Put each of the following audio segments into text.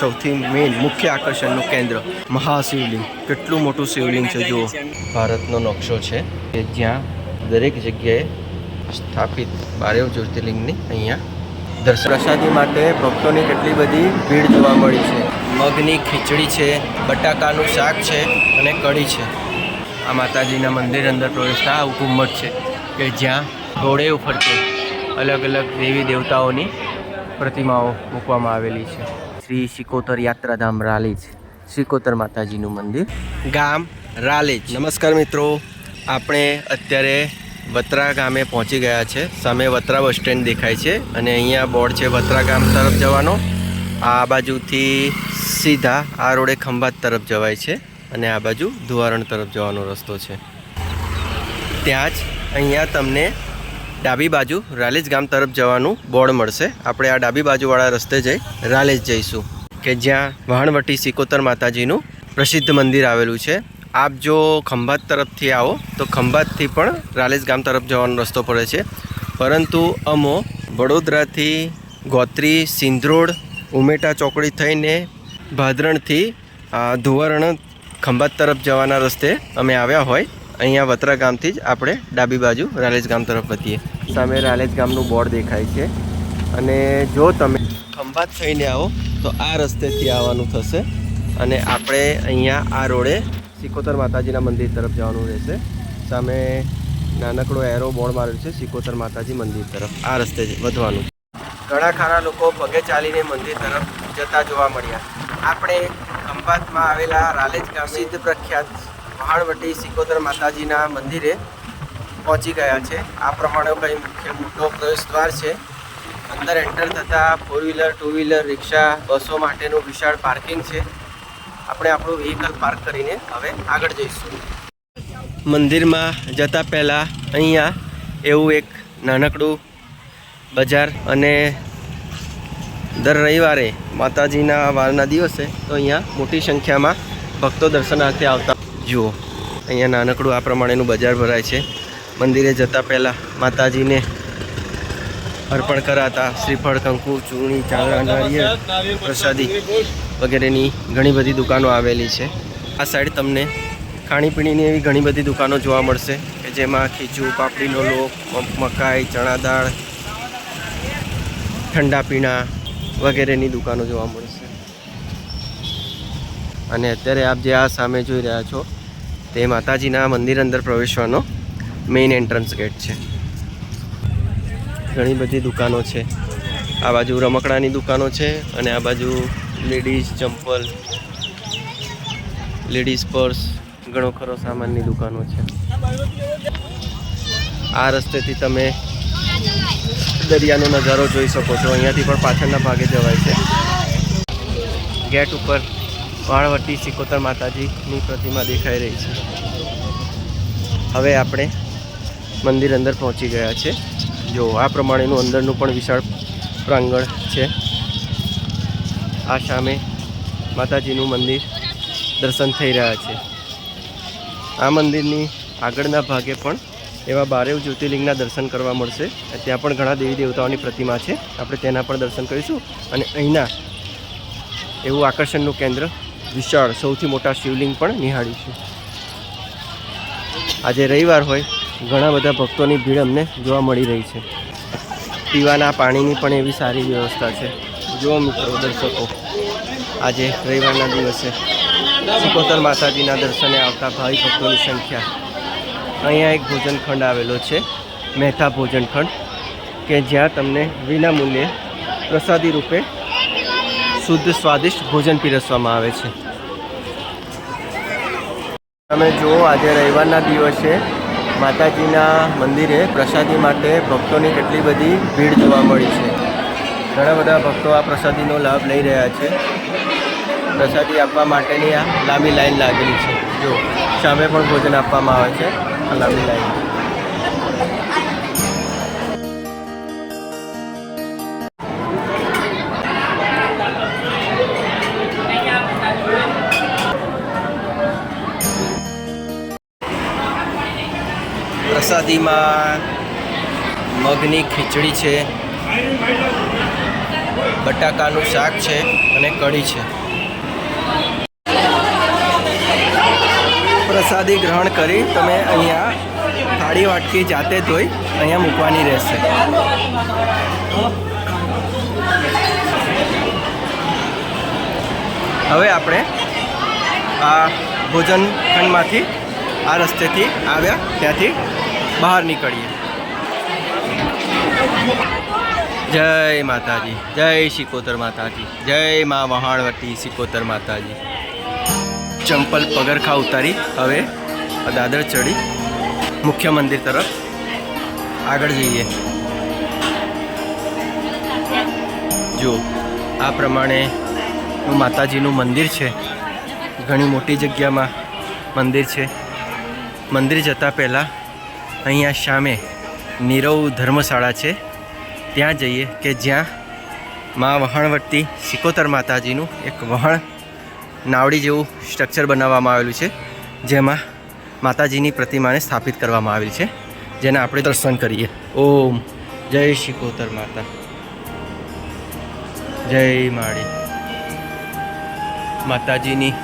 સૌથી મેઇન મુખ્ય આકર્ષણનું કેન્દ્ર મહાશિવલિંગ. કેટલું મોટું શિવલિંગ છે જુઓ. ભારતનો નકશો છે કે જ્યાં દરેક જગ્યાએ સ્થાપિત 12 જ્યોતિર્લિંગની અહીંયા દર્શન પ્રસાદી માટે ભક્તોની કેટલી બધી ભીડ જોવા મળી છે. મગની ખીચડી છે, બટાકાનું શાક છે અને કઢી છે. આ માતાજીના મંદિર અંદર પ્રવેશતા આ ઘુમ્મટ છે કે જ્યાં ઘોડે ફરતે અલગ અલગ દેવી દેવતાઓની પ્રતિમાઓ મૂકવામાં આવેલી છે. શ્રી શિકોતર યાત્રાધામ રાલેજ, શિકોતર માતાજીનું મંદિર, ગામ રાલેજ. નમસ્કાર મિત્રો, આપણે અત્યારે વત્રા ગામે પહોંચી ગયા છે. સામે વત્રા બસ સ્ટેન્ડ દેખાય છે અને અહીંયા બોર્ડ છે વત્રા ગામ તરફ જવાનો. આ બાજુથી સીધા આ રોડે ખંભાત તરફ જવાય છે અને આ બાજુ ધુવારણ તરફ જવાનો રસ્તો છે. ત્યાં જ અહીંયા તમને ડાબી બાજુ રાલેજ ગામ તરફ જવાનું બોર્ડ મળશે. આપણે આ ડાબી બાજુવાળા રસ્તે જઈ રાલેજ જઈશું કે જ્યાં વહાણવટી શિકોતર માતાજીનું પ્રસિદ્ધ મંદિર આવેલું છે. આપ જો ખંભાત તરફથી આવો તો ખંભાતથી પણ રાલેજ ગામ તરફ જવાનો રસ્તો પડે છે, પરંતુ અમો વડોદરાથી ગોત્રી, સિંધરોડ, ઉમેટા ચોકડી થઈને ભાદરણથી ધુવારણ ખંભાત તરફ જવાના રસ્તે અમે આવ્યા હોય અહીંયા વત્રા ગામથી જ આપણે ડાબી બાજુ રાલેજ ગામ તરફ વધીએ. સામે રાલેજ ગામનું બોર્ડ દેખાય છે અને જો તમે ખંભાત થઈને આવો તો આ રસ્તેથી આવવાનું થશે અને આપણે અહીંયા આ રોડે શિકોતર માતાજીના મંદિર તરફ જવાનું રહેશે. સામે નાનકડો એરો બોર્ડ મારેલું છે શિકોતર માતાજી મંદિર તરફ. આ રસ્તે જ વધવાનું. ઘણા ખરા લોકો પગે ચાલીને મંદિર તરફ જતા જોવા મળ્યા. આપણે ખંભાતમાં આવેલા રાલેજ ગામ સિદ્ધ પ્રખ્યાત વહાણવટી શિકોતર માતાજીના મંદિરે પહોંચી ગયા છે. આ પ્રમાણે કંઈ મુખ્ય મોટો પ્રવેશ દ્વાર છે. અંદર એન્ટર થતાં 4 વ્હીલર, 2 વ્હીલર, રિક્ષા, બસો માટેનું વિશાળ પાર્કિંગ છે. આપણે આપણું વ્હીકલ પાર્ક કરીને હવે આગળ જઈશું. મંદિરમાં જતાં પહેલાં અહીંયા એવું એક નાનકડું બજાર અને દર રવિવારે માતાજીના વારના દિવસે તો અહીંયા મોટી સંખ્યામાં ભક્તો દર્શનાર્થે આવતા. જુઓ અહીંયા નાનકડું આ પ્રમાણેનું બજાર ભરાય છે. મંદિરે જતાં પહેલાં માતાજીને અર્પણ કરાતા શ્રીફળ, કંકુ, ચૂર્ણી, ચાંદા, નારિયેળ, પ્રસાદી વગેરેની ઘણી બધી દુકાનો આવેલી છે. આ સાઈડ તમને ખાણીપીણીની એવી ઘણી બધી દુકાનો જોવા મળશે કે જેમાં ખીચું, પાપડીનો લોટ, મકાઈ, ચણા દાળ, ઠંડા પીણા વગેરેની દુકાનો જોવા મળશે. અને અત્યારે આપ જે આ સામે જોઈ રહ્યા છો તે માતાજીના મંદિર અંદર પ્રવેશવાનો મેઇન એન્ટ્રન્સ ગેટ છે. ઘણી બધી દુકાનો છે. આ બાજુ રમકડાની દુકાનો છે અને આ બાજુ લેડીઝ ચંપલ, લેડીઝ પર્સ, ઘણો ખરો સામાનની દુકાનો છે. આ રસ્તેથી તમે દરિયાનો નજારો જોઈ શકો છો. અહીંયાથી પણ પાછળના ભાગે જવાય છે. ગેટ ઉપર વહાણવટી શિકોતર માતાજીની પ્રતિમા દેખાઈ રહી છે. હવે આપણે મંદિર અંદર પહોંચી ગયા છે. જો આ પ્રમાણેનું અંદરનું પણ વિશાળ પ્રાંગણ છે. આ સામે માતાજીનું મંદિર દર્શન થઈ રહ્યા છે. આ મંદિરની આગળના ભાગે પણ એવા 12 જ્યોતિર્લિંગના દર્શન કરવા મળશે. ત્યાં પણ ઘણા દેવી દેવતાઓની પ્રતિમા છે. આપણે તેના પણ દર્શન કરીશું અને અહીંના એવું આકર્ષણનું કેન્દ્ર વિશાળ સૌથી મોટા શિવલિંગ પણ નિહાળીશું. આજે રવિવાર હોય ઘણા બધા ભક્તોની ભીડ અમને જોવા મળી રહી છે. પીવાના પાણીની પણ એવી સારી વ્યવસ્થા છે. જો મિત્રો દર્શકો, આજે રવિવારના દિવસે શિકોતર માતાજીના દર્શને આવતા ભાવિ ભક્તોની સંખ્યા. અહીંયા એક ભોજનખંડ આવેલો છે, મહેતા ભોજનખંડ, કે જ્યાં તમને વિના મૂલ્યે પ્રસાદી રૂપે શુદ્ધ સ્વાદિષ્ટ ભોજન પીરસવામાં આવે છે. તમે જુઓ આજે રવિવારના દિવસે માતાજીના મંદિરે પ્રસાદી માટે ભક્તોની કેટલી બધી ભીડ જોવા મળી છે. ઘણા બધા ભક્તો આ પ્રસાદીનો લાભ લઈ રહ્યા છે. પ્રસાદી આપવા માટેની આ લાંબી લાઈન લાગેલી છે. જો સામે પણ ભોજન આપવામાં આવે છે. આ લાંબી લાઈન પ્રસાદીમાં મગની ખીચડી છે, બટાકાનું શાક છે અને કઢી છે. પ્રસાદી ગ્રહણ કરી તમે અહીંયા થાળી વાટકી જાતે ધોઈ અહીંયા મૂકવાની રહેશે. હવે આપણે આ ભોજન ખંડમાંથી આ રસ્તેથી આવ્યા ત્યાંથી બહાર નીકળીએ. જય માતાજી, જય શિકોતર માતાજી, જય મા વહાણવટી શિકોતર માતાજી. ચંપલ પગરખા ઉતારી હવે દાદર ચડી મુખ્ય મંદિર તરફ આગળ જઈએ. જો આ પ્રમાણે માતાજીનું મંદિર છે. ઘણી મોટી જગ્યામાં મંદિર છે. મંદિર જતાં પહેલાં અહીંયા સામે નીરવ ધર્મશાળા છે, ત્યાં જઈએ કે જ્યાં મા વહાણવટી શિકોતર માતાજીનું એક વહાણ નાવડી જેવું સ્ટ્રક્ચર બનાવવામાં આવેલું છે, જેમાં માતાજીની પ્રતિમાને સ્થાપિત કરવામાં આવેલી છે, જેના આપણે દર્શન કરીએ. ઓમ જય શિકોતર માતા, જય માળી. માતાજીની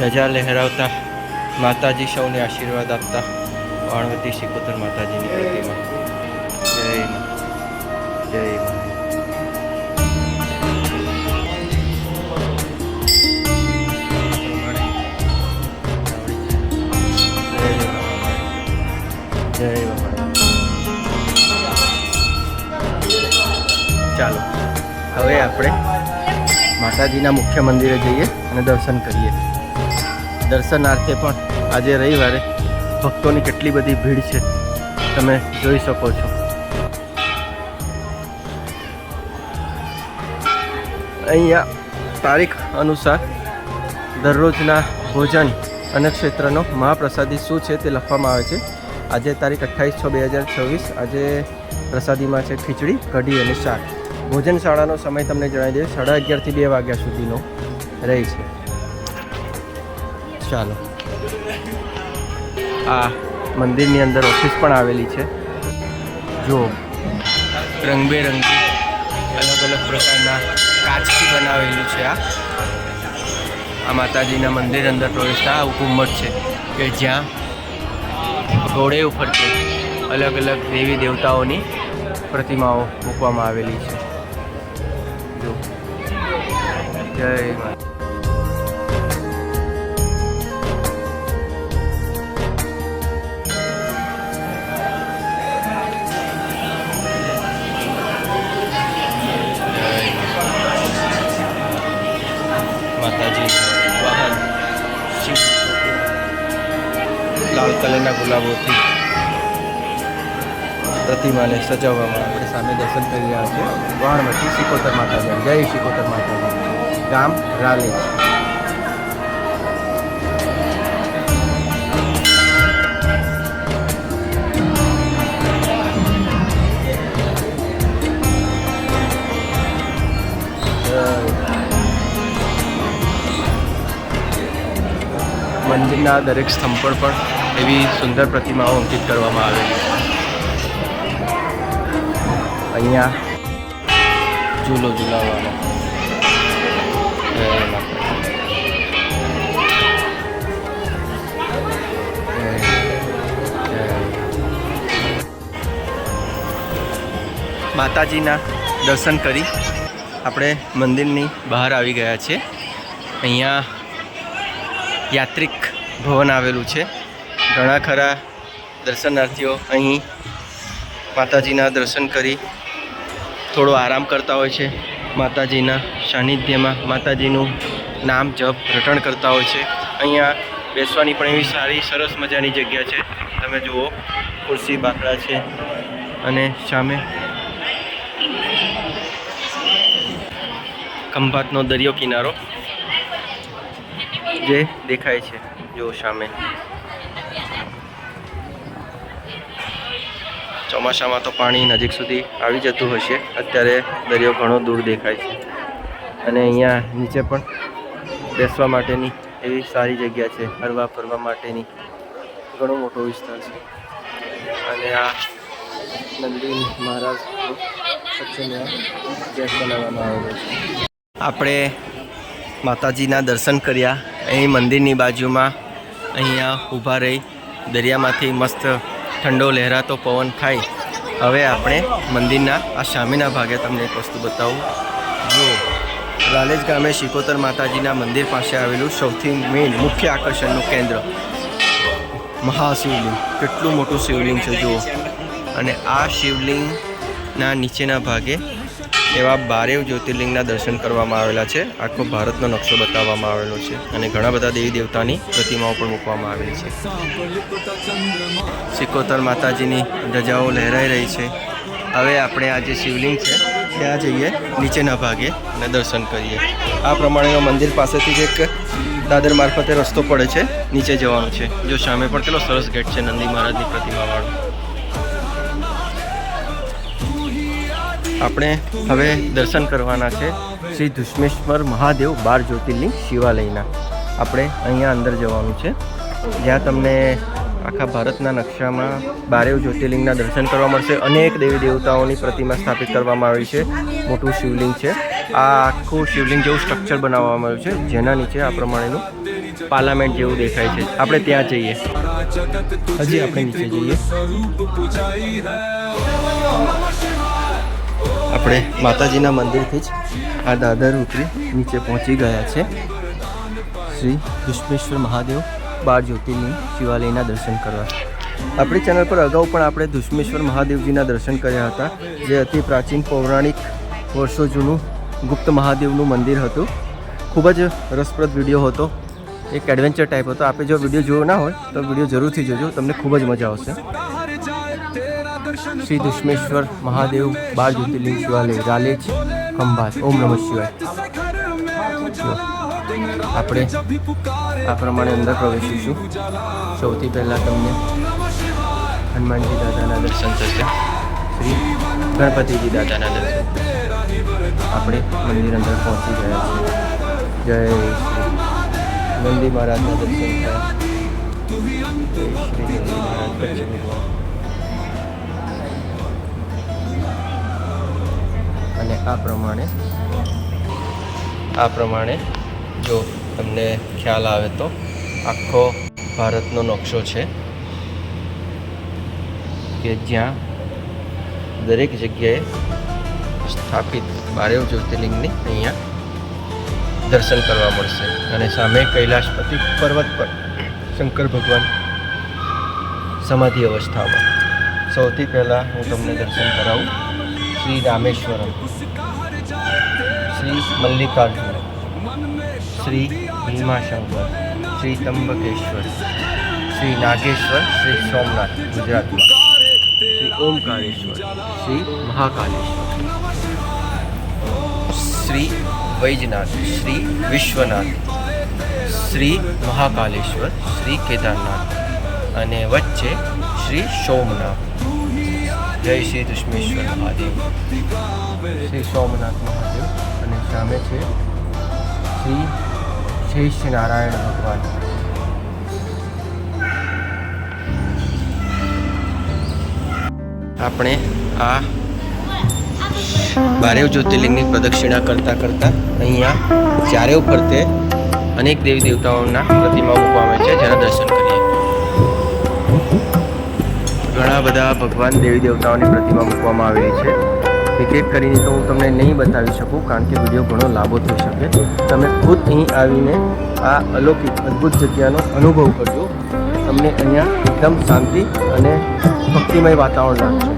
ધજા લહેરાવતા માતાજી સૌને આશીર્વાદ આપતા વહાણવટી શિકોતર માતાજીની પ્રતિમા. જય મા, જય મા. ચાલો હવે આપણે માતાજીના મુખ્ય મંદિરે જઈએ અને દર્શન કરીએ. દર્શનાર્થે પણ આજે રવિવારે ભક્તોની કેટલી બધી ભીડ છે તમે જોઈ શકો છો. અહીંયા તારીખ અનુસાર દરરોજના ભોજન અને ક્ષેત્રનો મહાપ્રસાદી શું છે તે લખવામાં આવે છે. આજે તારીખ 28/6/2026. આજે પ્રસાદીમાં છે ખીચડી, કઢી અને શાક. ભોજનશાળાનો સમય તમને જણાવી દઈએ, 11:30 થી 2 વાગ્યા સુધીનો રહે છે. ચાલો, આ મંદિરની અંદર ઓફિસ પણ આવેલી છે. જો રંગબેરંગી અલગ અલગ પ્રકારના કાચથી બનાવેલું છે. આ માતાજીના મંદિર અંદર પ્રવેશતા આ ગુંબજ છે કે જ્યાં ઘોડે ઉપરથી અલગ અલગ દેવી દેવતાઓની પ્રતિમાઓ મૂકવામાં આવેલી છે. જો જય માતા. માતાજી વાહન લાલ કલરના ગુલાબોથી પ્રતિમાને સજાવવામાં આપણે સામે દર્શન કરી રહ્યા છીએ. વહાણવટી શિકોતર માતાજી, જય શિકોતર માતાજી. ગામ રાલેજ. મંદિરના દરેક સ્તંભ પર પણ એવી સુંદર પ્રતિમાઓ અંકિત કરવામાં આવેલી છે. અહીંયા ઝૂલો ઝૂલાવવાનો. માતાજીના દર્શન કરી આપણે મંદિરની બહાર આવી ગયા છે. અહીંયા યાત્રિક ભવન આવેલું છે. ઘણા ખરા દર્શનાર્થીઓ અહીં માતાજીના દર્શન કરી થોડો આરામ કરતા હોય છે. માતાજીના સાનિધ્યમાં માતાજીનું નામ જપ રટણ કરતા હોય છે. અહીંયા બેસવાની પણ એવી સારી સરસ મજાની જગ્યા છે. તમે જુઓ, ખુરશી બાકડા છે અને સામે ખંભાતનો દરિયો કિનારો જે દેખાય છે. જો સામે ચોમાસામાં તો પાણી નજીક સુધી આવી જતું હશે. અત્યારે દરિયો ઘણો દૂર દેખાય છે અને અહીંયા નીચે પણ બેસવા માટેની એવી સારી જગ્યા છે. હરવા ફરવા માટેની ઘણો મોટો વિસ્તાર છે. અને આ નંદી મહારાજનું બનાવવામાં આવેલો છે. આપણે માતાજીના દર્શન કર્યા. અહીં મંદિરની બાજુમાં અહીંયા ઊભા રહી દરિયામાંથી મસ્ત ઠંડો લહેરાતો પવન ખાઈ હવે આપણે મંદિરના આ સામેના ભાગે તમને એક વસ્તુ બતાવું. જો લાલેજ ગામે શિકોતર માતાજીના મંદિર પાસે આવેલું સૌથી મેઇન મુખ્ય આકર્ષણનું કેન્દ્ર મહાશિવલિંગ. કેટલું મોટું શિવલિંગ છે જુઓ. અને આ શિવલિંગના નીચેના ભાગે એવા 12 જ્યોતિર્લિંગના દર્શન કરવામાં આવેલા છે. આખો ભારતનો નકશો બતાવવામાં આવેલો છે અને ઘણા બધા દેવી દેવતાની પ્રતિમાઓ પણ મૂકવામાં આવેલી છે. શિકોતર માતાજીની ધજાઓ લહેરાઈ રહી છે. હવે આપણે આ જે શિવલિંગ છે ત્યાં જઈએ નીચેના ભાગે અને દર્શન કરીએ. આ પ્રમાણેનો મંદિર પાસેથી જ એક દાદર મારફતે રસ્તો પડે છે, નીચે જવાનું છે. જો સામે પણ કેટલો સરસ ગેટ છે નંદી મહારાજની પ્રતિમાવાળો. આપણે હવે દર્શન કરવાના છે શ્રી ધુષ્મેશ્વર મહાદેવ 12 જ્યોતિર્લિંગ શિવાલયના. આપણે અહીંયા અંદર જવાનું છે જ્યાં તમને આખા ભારતના નકશામાં 12 જ્યોતિર્લિંગના દર્શન કરવા મળશે. અનેક દેવી દેવતાઓની પ્રતિમા સ્થાપિત કરવામાં આવી છે. મોટું શિવલિંગ છે. આ આખું શિવલિંગ જેવું સ્ટ્રક્ચર બનાવવામાં આવ્યું છે જેના નીચે આ પ્રમાણેનું પાર્લામેન્ટ જેવું દેખાય છે. આપણે ત્યાં જઈએ. હજી આપણે નીચે જઈએ. આપણે માતાજીના મંદિરથી જ આ દાદર ઉતરી નીચે પહોંચી ગયા છે. શ્રી ધુષ્મેશ્વર મહાદેવ 12 જ્યોતિર્લિંગ શિવાલયના દર્શન કરવા. આપણી ચેનલ પર અગાઉ પણ આપણે ધુષ્મેશ્વર મહાદેવજીના દર્શન કર્યા હતા, જે અતિ પ્રાચીન પૌરાણિક વર્ષો જૂનું ગુપ્ત મહાદેવનું મંદિર હતું. ખૂબ જ રસપ્રદ વિડીયો હતો, એક એડવેન્ચર ટાઈપ હતો. આપણે જો વિડીયો જોયો ના હોય તો વિડીયો જરૂરથી જોજો, તમને ખૂબ જ મજા આવશે. શ્રી ધુષ્મેશ્વર મહાદેવ 12 જ્યોતિર્લિંગ શિવાલય, રાલેજ, ખંભાત. ઓમ નમઃ શિવાય. આપણે આ પ્રમાણે અંદર પ્રવેશીશું. સૌથી પહેલાં તમને હનુમાનજી દાદાના દર્શન થશે, શ્રી ગણપતિજી દાદાના દર્શન. આપણે મંદિર અંદર પહોંચી ગયા છીએ. જય શ્રી નંદી મહારાજના દર્શન થયા. જય શ્રી નંદી મહારાજ કચ્છ ભગવાન. અને આ પ્રમાણે જો તમને ખ્યાલ આવે તો આખો ભારતનો નકશો છે કે જ્યાં દરેક જગ્યાએ સ્થાપિત 12 જ્યોતિર્લિંગની અહીંયા દર્શન કરવા મળશે. અને સામે કૈલાશપતિ પર્વત પર શંકર ભગવાન સમાધિ અવસ્થામાં. સૌથી પહેલાં હું તમને દર્શન કરાવું શ્રી રામેશ્વરમ, શ્રી મલ્લિકાર્જુન, શ્રી ભીમાશંકર, શ્રી ત્રંબકેશ્વર, શ્રી નાગેશ્વર, શ્રી સોમનાથ ગુજરાતમાં, શ્રી ઓમકારેશ્વર, શ્રી મહાકાલેશ્વર, શ્રી વૈજનાથ, શ્રી વિશ્વનાથ, શ્રી મહાકાલેશ્વર, શ્રી કેદારનાથ અને વચ્ચે શ્રી સોમનાથ. જય શ્રી ધુષ્મેશ્વર મહાદેવ, શ્રી સોમનાથ મહાદેવ. અને સામે છે શ્રી શેષ નારાયણ ભગવાન. આપણે આ 12 જ્યોતિર્લિંગની પ્રદક્ષિણા કરતાં કરતાં અહીંયા ચારે ફરતે અનેક દેવી દેવતાઓના પ્રતિમા મૂકવામાં આવે છે, જેના દર્શન કરીએ. ઘણા બધા ભગવાન દેવી દેવતાઓની પ્રતિમા મૂકવામાં આવેલી છે. એક એક કરીને તો હું તમને નહીં બતાવી શકું, કારણ કે વિડીયો ઘણો લાંબો થઈ શકે. તમે ખુદ અહીં આવીને આ અલૌકિક અદ્ભુત જગ્યાનો અનુભવ કરજો. તમને અહીંયા એકદમ શાંતિ અને ભક્તિમય વાતાવરણ લાગશે.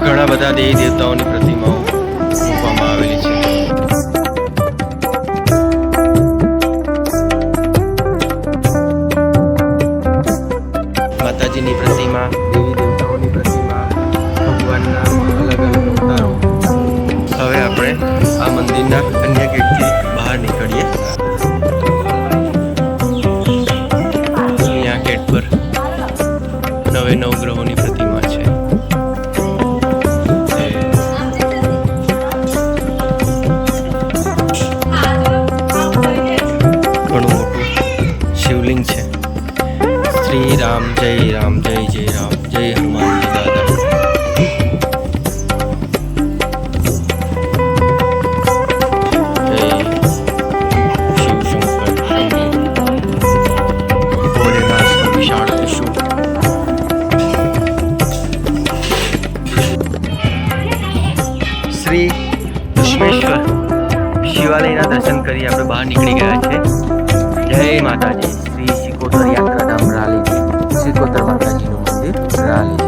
ઘણા બધા દેવી દેવતાઓની પ્રતિમાઓ મૂકવામાં આવેલી છે. માતાજીની પ્રતિમા, દેવી દેવતાઓની પ્રતિમા, ભગવાનના અલગ અલગ અવતારો. હવે આપણે આ મંદિરના અન્ય ગેટથી બહાર નીકળીએ. અહીંયા ગેટ પર 9 ગ્રહોની પ્રતિમા છે. જય રામ જય જય રામ જય હનુમાનજી દાદા. જય શિવ શંકર શંભુ ભોલેનાથ વિશાળ ત્રિશૂળ. શ્રી દુશ્મેશ્વર શિવાલયના દર્શન કરી આપણે બહાર નીકળી ગયા છે. જય માતાજી. શ્રી સિકોતર યાત્રાધામ રાલી, સિકોતર માતાજીનું મંદિર રાલી.